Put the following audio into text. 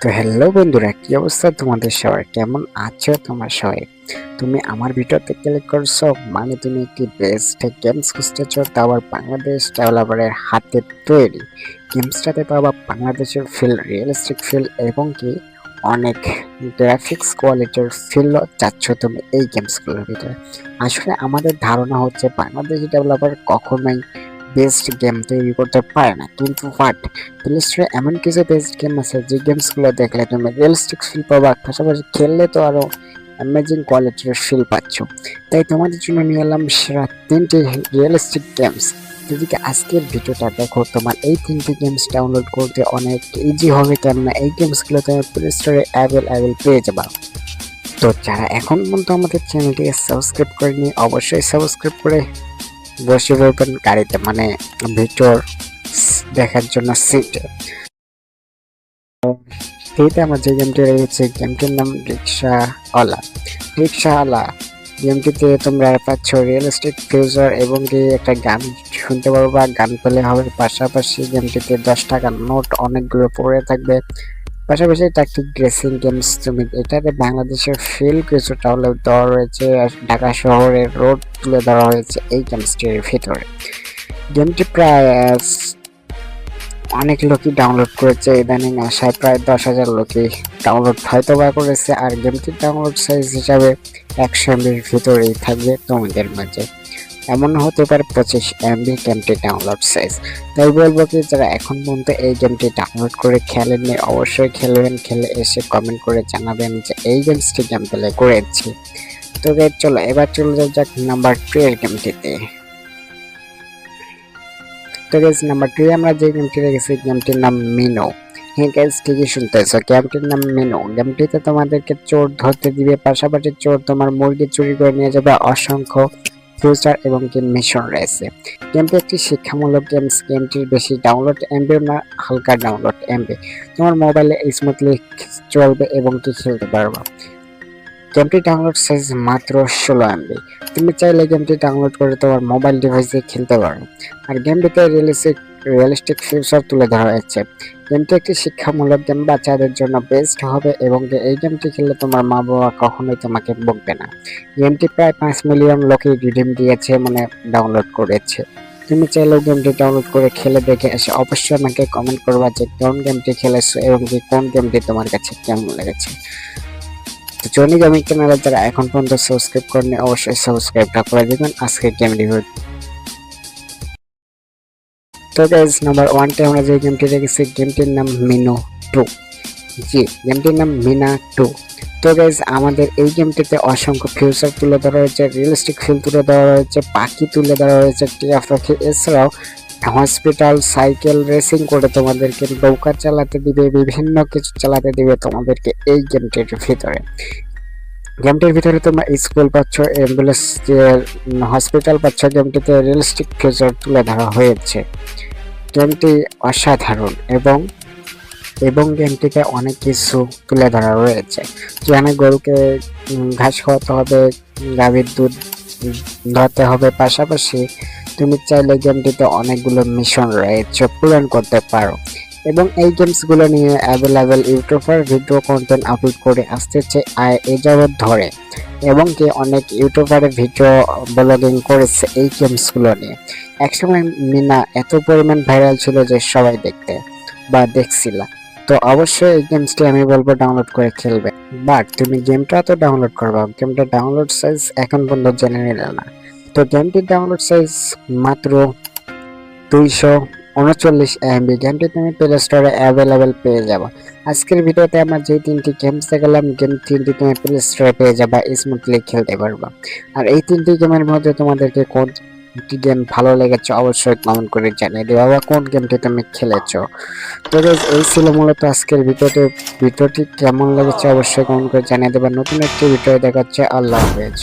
তো হ্যালো বন্ধুরা, কি অবস্থা তোমাদের সবার? কেমন আছো তোমরা সবাই? তুমি আমার ভিডিওতে ক্লিক করছো মানে তুমি একটি বেস্ট গেমস খুঁজতেছো, তাও আবার বাংলাদেশ ডেভেলপারের হাতে তৈরি। গেমসটাতে পাবা বাংলাদেশের ফিল, রিয়েলিস্টিক ফিল এবং কি অনেক গ্রাফিক্স কোয়ালিটির ফিল চাচ্ছ তুমি এই গেমসগুলোর ভিতরে। আসলে আমাদের ধারণা হচ্ছে বাংলাদেশি ডেভেলপার কখনোই বেস্ট গেম তৈরি করতে পারে না, কিন্তু প্লে স্টোরে এমন কিছু বেস্ট গেম আছে যে গেমসগুলো দেখলে তুমি রিয়েলিস্টিক ফিল পাবা, পাশাপাশি খেললে তো আরো অ্যামেজিং কোয়ালিটির ফিল পাচ্ছ। তাই তোমাদের জন্য নিয়ে এলাম সেরা 3টি রিয়েলিস্টিক গেমস। যদি আজকের ভিডিওটা দেখো, তোমার এই 3টি গেমস ডাউনলোড করতে অনেক ইজি হবে, কেননা এই গেমসগুলো তুমি প্লে স্টোরে অ্যাভেলেবেল পেয়ে যাবা। তো যারা এখন পর্যন্ত আমাদের চ্যানেলটিকে সাবস্ক্রাইব করেনি, অবশ্যই সাবস্ক্রাইব করে বসে পড়বেন গাড়িতে, মানে ভিডিও দেখার জন্য সিটে। আমার যে গেমটি রয়েছে, গেমটির নাম রিক্সাওয়ালা। গেমটিতে তোমরা পাচ্ছ রিয়েলিস্টিক ফিউচার এবং কি একটা গান শুনতে পারবা, গান পেলে হবে। পাশাপাশি গেমটিতে 10 টাকার নোট অনেকগুলো পড়ে থাকবে। পাশাপাশি এটা একটি ড্রেসিং গেমস, তুমি এটাতে বাংলাদেশের ফিল কিছুটা হলেও দেওয়া রয়েছে, আর ঢাকা শহরের রোড তুলে ধরা হয়েছে এই গেমসটির ভিতরে। গেমটি প্রায় অনেক লোকই ডাউনলোড করেছে, ইদানিং আসায় প্রায় 10,000 লোকই ডাউনলোড হয়তো বা করেছে। আর গেমটির ডাউনলোড সাইজ হিসাবে 100 MBর ভিতরেই থাকবে তোমাদের মাঝে, এমন হতে পারে 25 MB গেমটি ডাউনলোড সাইজ। তাই বলবো কি, যারা এখন পর্যন্ত এই গেমটি ডাউনলোড করে খেলেননি অবশ্যই খেলবেন, খেলে এসে কমেন্ট করে জানাবেন যে এই গেমসটি গেম প্লে করেছি। তো চলো এবার চলে যাক নাম্বার 2 এর গেমটিতে। তো গাইস, নাম্বার 2 আমরা যে গেমটি রেখেছি, গেমটির নাম মিনো। হ্যাঁ গাইস, ঠিকই শুনতেছো, গেমটির নাম মিনো। গেমটিতে তোমাদেরকে চোর ধরতে দিবে, পাশাপাশি চোর তোমার মুরগি চুরি করে নিয়ে যাবে, অসংখ্য ফিউচার এবং কি মিশন রয়েছে। গেমটি একটি শিক্ষামূলক গেমস। গেমটির বেশি ডাউনলোড এমবি না, হালকা ডাউনলোড এমবি। তোমার মোবাইলে স্মুথলি চলবে এবং কি খেলতে পারবা। গেমটি ডাউনলোড সাইজ মাত্র 16 MB। তুমি চাইলে গেমটি ডাউনলোড করে তোমার মোবাইল ডিভাইসে খেলতে পারো। আর গেমটিতে রিয়েলিস্টিক ফিউচার তুলে ধরা হয়েছে। গেমটি একটি শিক্ষামূলক গেম, বাচ্চাদের জন্য বেস্ট হবে এবং এই গেমটি খেললে তোমার মা বাবা কখনোই তোমাকে বকবে না। গেমটি প্রায় 5 মিলিয়ন লোকই রিডিম দিয়েছে, মানে ডাউনলোড করেছে। তুমি চাইলে গেমটি ডাউনলোড করে খেলে দেখে এসে অবশ্যই আমাকে কমেন্ট করবা যে কোন গেমটি খেলেছো এবং কোন গেমটি তোমার কাছে কেমন লেগেছে। তো জনি গেমিং চ্যানেলে যারা এখন পর্যন্ত সাবস্ক্রাইব করেনি অবশ্যই সাবস্ক্রাইবটা করে দিবেন আজকের গেম রিভিউ। তো গাইস, নাম্বার 1 আমরা যে গেমটি রেখেছি, গেমটির নাম মিনো 2। জি, গেমটির নাম মিনা 2। তো গাইস, আমাদের এই গেমটিতে অসংখ্য ফিউচার তুলে ধরা হয়েছে, রিয়েলিস্টিক ফিল তুলে ধরা হয়েছে, পাখি তুলে ধরা হয়েছে, টিয়া পাখি, এছাড়াও হসপিটাল, সাইকেল রেসিং করে তোমাদেরকে নৌকা চালাতে দিবে, বিভিন্ন কিছু চালাতে দিবে তোমাদেরকে এই গেমটির ভিতরে। গেমটির ভিতরে তোমরা স্কুল পাচ্ছ, অ্যাম্বুলেন্স, হসপিটাল পাচ্ছ। গেমটিতে রিয়েলিস্টিক ফিচার তুলে ধরা হয়েছে। গেমটি অসাধারণ এবং এবং গেমটিতে অনেক কিছু তুলে ধরা রয়েছে, যেখানে গরুকে ঘাস খাওয়াতে হবে, গাভীর দুধ ধরতে হবে। পাশাপাশি তুমি চাইলে গেমটিতে অনেকগুলো মিশন রয়েছে, পূরণ করতে পারো। এবং এই গেমসগুলো নিয়ে available YouTuber video content upload করে আসতেছে এ যাবৎ ধরে, এবং কি অনেক ইউটিউবারের ভিডিও ব্লগিং করেছে এই গেমসগুলো নিয়ে। একসময় মিনা এত পরিমাণ ভাইরাল ছিল যে সবাই দেখতে বা দেখছিল। তো অবশ্যই এই গেমসটি আমি বলবো ডাউনলোড করে খেলবে, বাট তুমি গেমটা তো ডাউনলোড করবা, গেমটা ডাউনলোড সাইজ এখন পর্যন্ত জেনে নিলে না। তো গেমটির ডাউনলোড সাইজ মাত্র 239 MB। গেমটি তুমি প্লে স্টোরে অ্যাভেলেবেল পেয়ে যাবে। আজকের ভিডিওতে আমরা যে 3টি গেমস দেখালাম, গেম 3টি তুমি প্লে স্টোরে পেয়ে যাবা, স্মুথলি খেলতে পারবা। আর এই 3টি গেমের মধ্যে তোমাদেরকে কোনটি গেম ভালো লেগেছে অবশ্যই কমেন্ট করে জানিয়ে দিও, বা কোন গেমটি তুমি খেলেছো। তো গাইস, এই ছিল মূলত আজকের ভিডিওটি কেমন লেগেছে অবশ্যই কমেন্ট করে জানিয়ে দেবা। নতুন একটি ভিডিও দেখাচ্ছে, আল্লাহ হাফেজ।